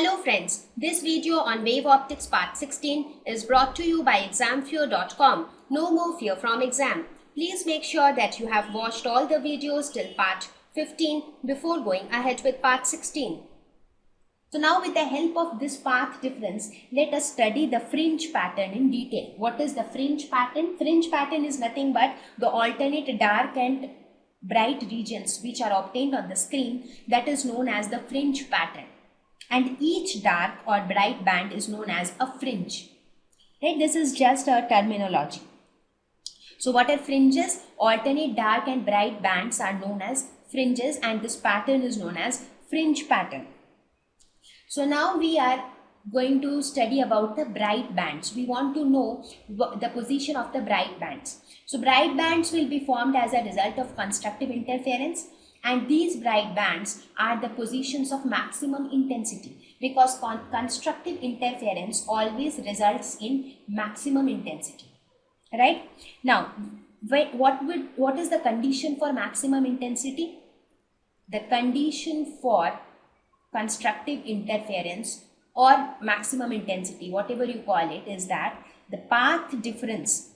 Hello friends, this video on Wave Optics Part 16 is brought to you by examfear.com. No more fear from exam. Please make sure that you have watched all the videos till Part 15 before going ahead with Part 16. So now with the help of this path difference, let us study the fringe pattern in detail. What is the fringe pattern? Fringe pattern is nothing but the alternate dark and bright regions which are obtained on the screen, that is known as the fringe pattern. And each dark or bright band is known as a fringe. Right? This is just a terminology. So what are fringes? Alternate dark and bright bands are known as fringes, and this pattern is known as fringe pattern. So now we are going to study about the bright bands. We want to know the position of the bright bands. So bright bands will be formed as a result of constructive interference, and these bright bands are the positions of maximum intensity because constructive interference always results in maximum intensity. Right? Now, what is the condition for maximum intensity? The condition for constructive interference or maximum intensity, whatever you call it, is that the path difference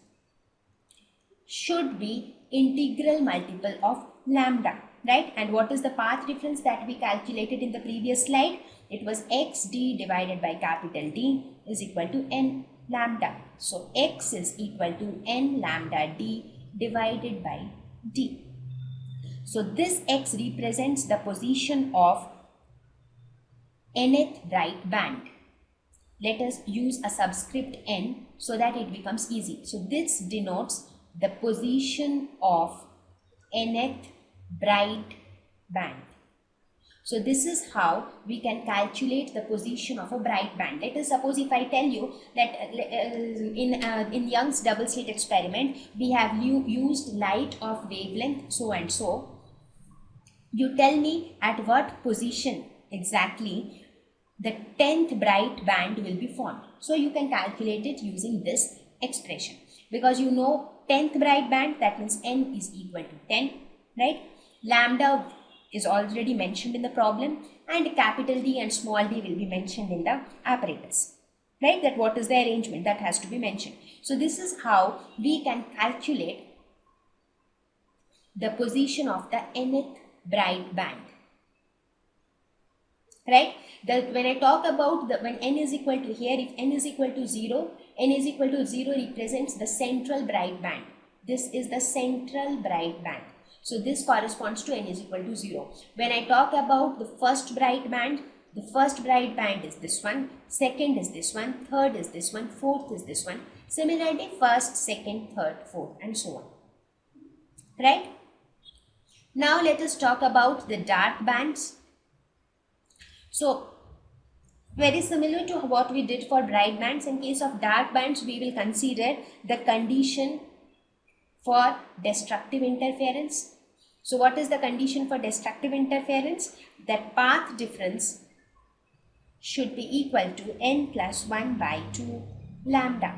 should be integral multiple of lambda, right? And what is the path difference that we calculated in the previous slide? It was xd divided by capital D is equal to n lambda. So x is equal to n lambda d divided by d. So this x represents the position of nth bright band. Let us use a subscript n so that it becomes easy. So this denotes the position of nth bright band. So this is how we can calculate the position of a bright band. Let us suppose if I tell you that in Young's double slit experiment we have used light of wavelength so and so. You tell me at what position exactly the 10th bright band will be formed. So you can calculate it using this expression. Because you know 10th bright band, that means n is equal to 10, right? Lambda is already mentioned in the problem, and capital D and small d will be mentioned in the apparatus. Right? That what is the arrangement that has to be mentioned. So this is how we can calculate the position of the nth bright band. Right? When I talk about when n is equal to here, if n is equal to 0, n is equal to 0 represents the central bright band. This is the central bright band. So this corresponds to n is equal to 0. When I talk about the first bright band is this one, second is this one, third is this one, fourth is this one. Similarly, first, second, third, fourth, and so on. Right? Now let us talk about the dark bands. So, very similar to what we did for bright bands, in case of dark bands, we will consider the condition for destructive interference. So, what is the condition for destructive interference? That path difference should be equal to n plus 1 by 2 lambda.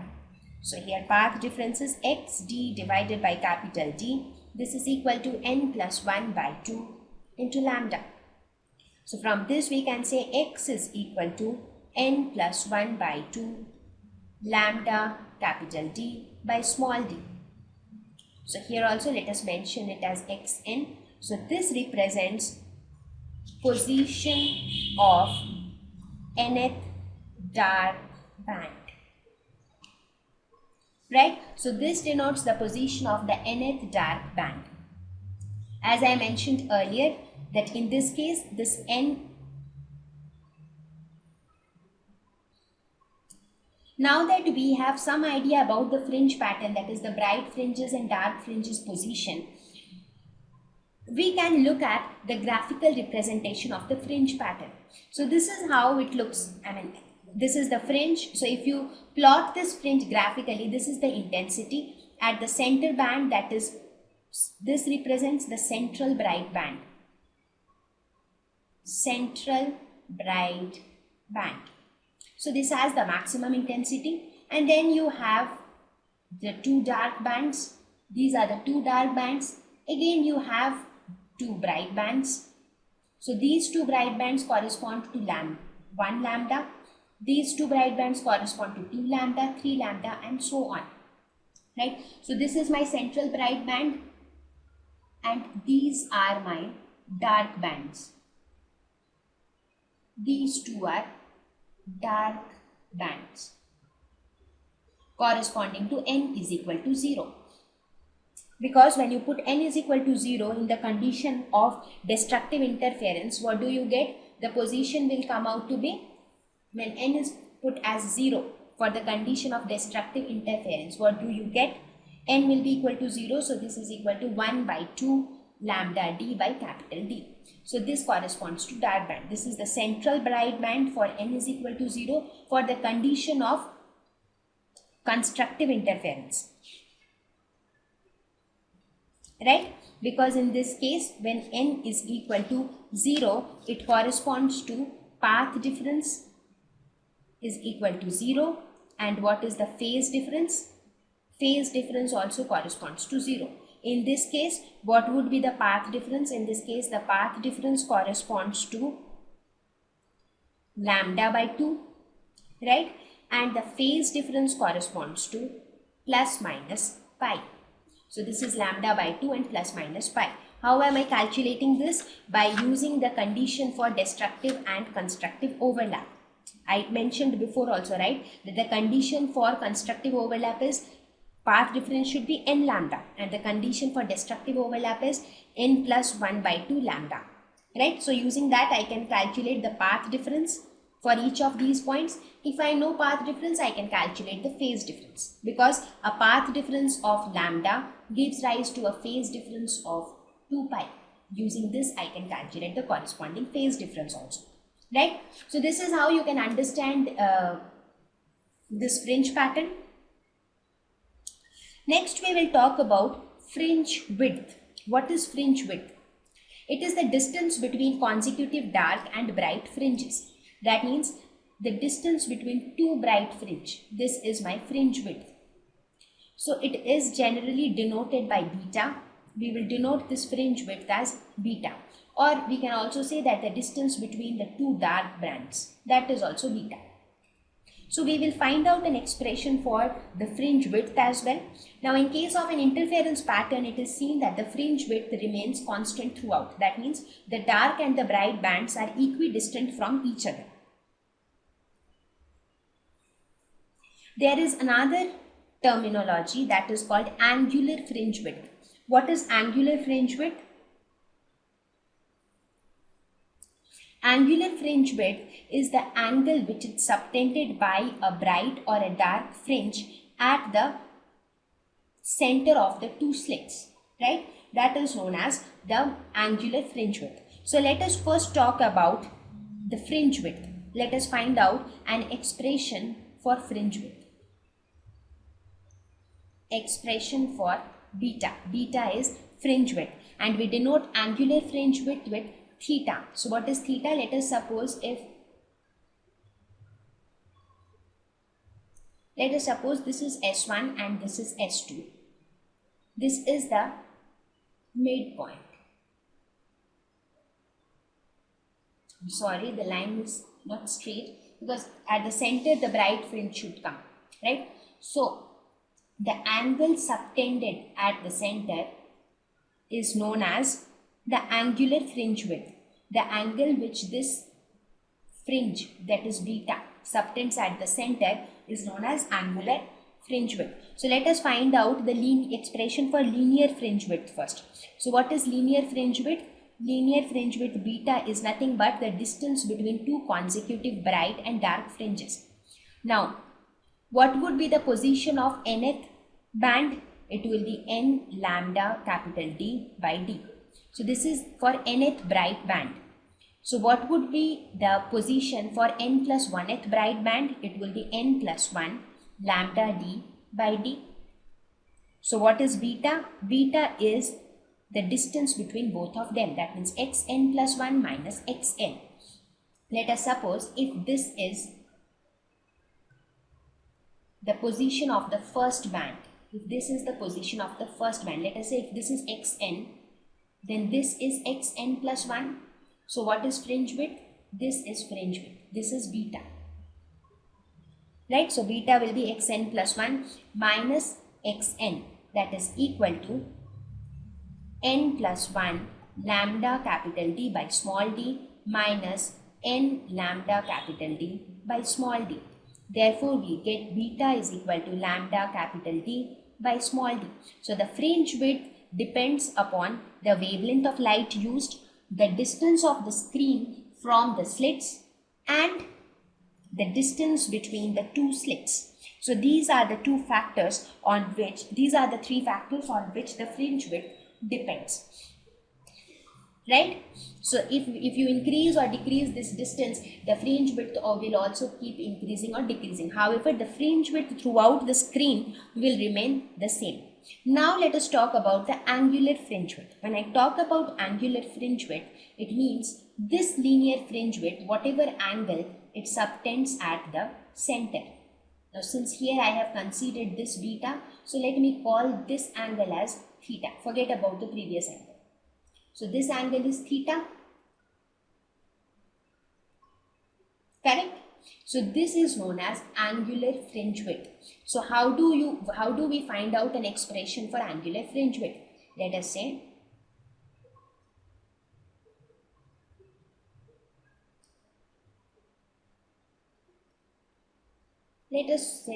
So, here path difference is xd divided by capital D. This is equal to n plus 1 by 2 into lambda. So from this we can say x is equal to n plus 1 by 2 lambda capital D by small d. So here also let us mention it as xn. So this represents position of nth dark band. Right? So this denotes the position of the nth dark band. As I mentioned earlier, that in this case, this n. Now that we have some idea about the fringe pattern, that is the bright fringes and dark fringes position, we can look at the graphical representation of the fringe pattern. So this is how it looks. This is the fringe. So if you plot this fringe graphically, this is the intensity. At the center band, that is, this represents the central bright band. Central bright band. So this has the maximum intensity, and then you have the two dark bands. These are the two dark bands. Again you have two bright bands. So these two bright bands correspond to 1 lambda. These two bright bands correspond to 2 lambda, 3 lambda, and so on. Right? So this is my central bright band, and these are my dark bands. These two are dark bands corresponding to n is equal to 0. Because when you put n is equal to 0 in the condition of destructive interference, what do you get? The position will come out to be, when n is put as 0 for the condition of destructive interference, what do you get? N will be equal to 0, so this is equal to 1 by 2 lambda d by capital D. So this corresponds to dark band. This is the central bright band for n is equal to 0 for the condition of constructive interference. Right? Because in this case, when n is equal to 0, it corresponds to path difference is equal to 0. And what is the phase difference? Phase difference also corresponds to 0. In this case, what would be the path difference? In this case, the path difference corresponds to lambda by 2, right? And the phase difference corresponds to plus minus pi. So this is lambda by 2 and plus minus pi. How am I calculating this? By using the condition for destructive and constructive overlap. I mentioned before also, right, that the condition for constructive overlap is path difference should be n lambda, and the condition for destructive overlap is n plus 1 by 2 lambda, right? So using that, I can calculate the path difference for each of these points. If I know path difference, I can calculate the phase difference, because a path difference of lambda gives rise to a phase difference of 2 pi. Using this, I can calculate the corresponding phase difference also, right? So this is how you can understand this fringe pattern. Next, we will talk about fringe width. What is fringe width? It is the distance between consecutive dark and bright fringes. That means the distance between two bright fringe. This is my fringe width. So it is generally denoted by beta. We will denote this fringe width as beta. Or we can also say that the distance between the two dark bands, that is also beta. So we will find out an expression for the fringe width as well. Now in case of an interference pattern, it is seen that the fringe width remains constant throughout. That means the dark and the bright bands are equidistant from each other. There is another terminology that is called angular fringe width. What is angular fringe width? Angular fringe width is the angle which is subtended by a bright or a dark fringe at the center of the two slits, right? That is known as the angular fringe width. So let us first talk about the fringe width. Let us find out an expression for fringe width. Expression for beta. Beta is fringe width, and we denote angular fringe width with theta. So what is theta? Let us suppose this is S1 and this is S2. This is the midpoint. I'm sorry, the line is not straight, because at the center the bright fringe should come, right? So the angle subtended at the center is known as the angular fringe width. The angle which this fringe, that is beta, subtends at the center is known as angular fringe width. So let us find out the expression for linear fringe width first. So what is linear fringe width? Linear fringe width beta is nothing but the distance between two consecutive bright and dark fringes. Now, what would be the position of nth band? It will be n lambda capital D by D. So this is for nth bright band. So what would be the position for n plus 1th bright band? It will be n plus 1 lambda D by D. So what is beta? Beta is the distance between both of them. That means xn plus 1 minus xn. Let us suppose if this is the position of the first band. If this is the position of the first band, let us say if this is xn, then this is xn plus 1. So what is fringe width? This is fringe width. This is beta. Right? So beta will be xn plus 1 minus xn, that is equal to n plus 1 lambda capital D by small d minus n lambda capital D by small d. Therefore, we get beta is equal to lambda capital D by small d. So the fringe width depends upon the wavelength of light used, the distance of the screen from the slits, and the distance between the two slits. So these are the three factors on which the fringe width depends. Right? So if you increase or decrease this distance, the fringe width will also keep increasing or decreasing. However, the fringe width throughout the screen will remain the same. Now let us talk about the angular fringe width. When I talk about angular fringe width, it means this linear fringe width, whatever angle it subtends at the center. Now since here I have considered this beta, so let me call this angle as theta. Forget about the previous angle. So this angle is theta. Correct? So this is known as angular fringe width. So how do we find out an expression for angular fringe width? Let us say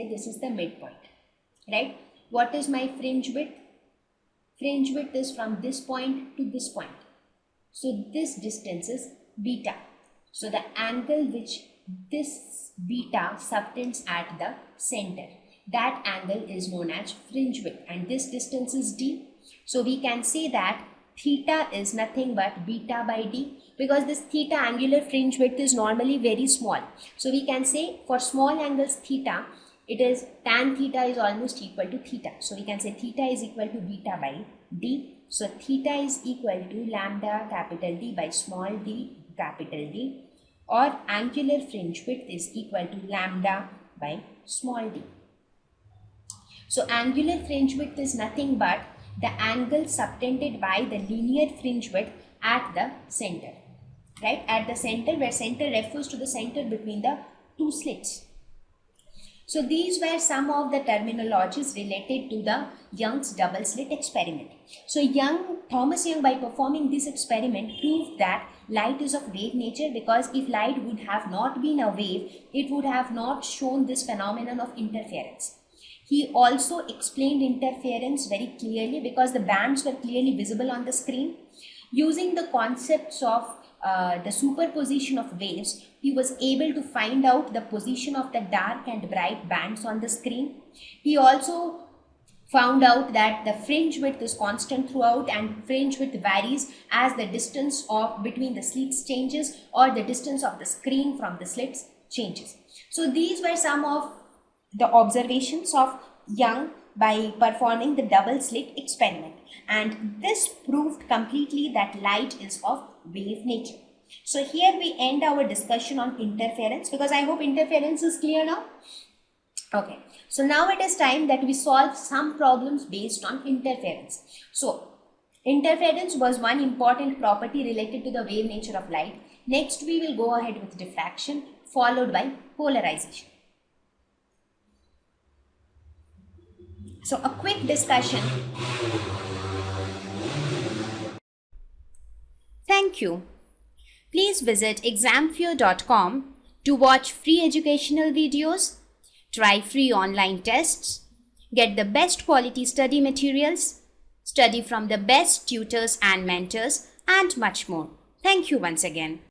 this is the midpoint, right? What is my fringe width? Fringe width is from this point to this point. So this distance is beta. So the angle which this beta subtends at the center, that angle is known as fringe width, and this distance is d. So we can say that theta is nothing but beta by d, because this theta angular fringe width is normally very small. So we can say for small angles theta, it is tan theta is almost equal to theta. So we can say theta is equal to beta by d. So theta is equal to lambda capital D by small d capital D, or angular fringe width is equal to lambda by small d. So angular fringe width is nothing but the angle subtended by the linear fringe width at the center. Right? At the center, where center refers to the center between the two slits. So these were some of the terminologies related to the Young's double slit experiment. So Thomas Young, by performing this experiment, proved that light is of wave nature, because if light would have not been a wave, it would have not shown this phenomenon of interference. He also explained interference very clearly, because the bands were clearly visible on the screen. Using the concepts of the superposition of waves, he was able to find out the position of the dark and bright bands on the screen. He also found out that the fringe width is constant throughout, and fringe width varies as the distance between the slits changes, or the distance of the screen from the slits changes. So these were some of the observations of Young by performing the double slit experiment, and this proved completely that light is of wave nature. So here we end our discussion on interference, because I hope interference is clear now. Okay, so now it is time that we solve some problems based on interference. So interference was one important property related to the wave nature of light. Next we will go ahead with diffraction, followed by polarization. So a quick discussion. Thank you. Please visit examfear.com to watch free educational videos, try free online tests, get the best quality study materials, study from the best tutors and mentors, and much more. Thank you once again.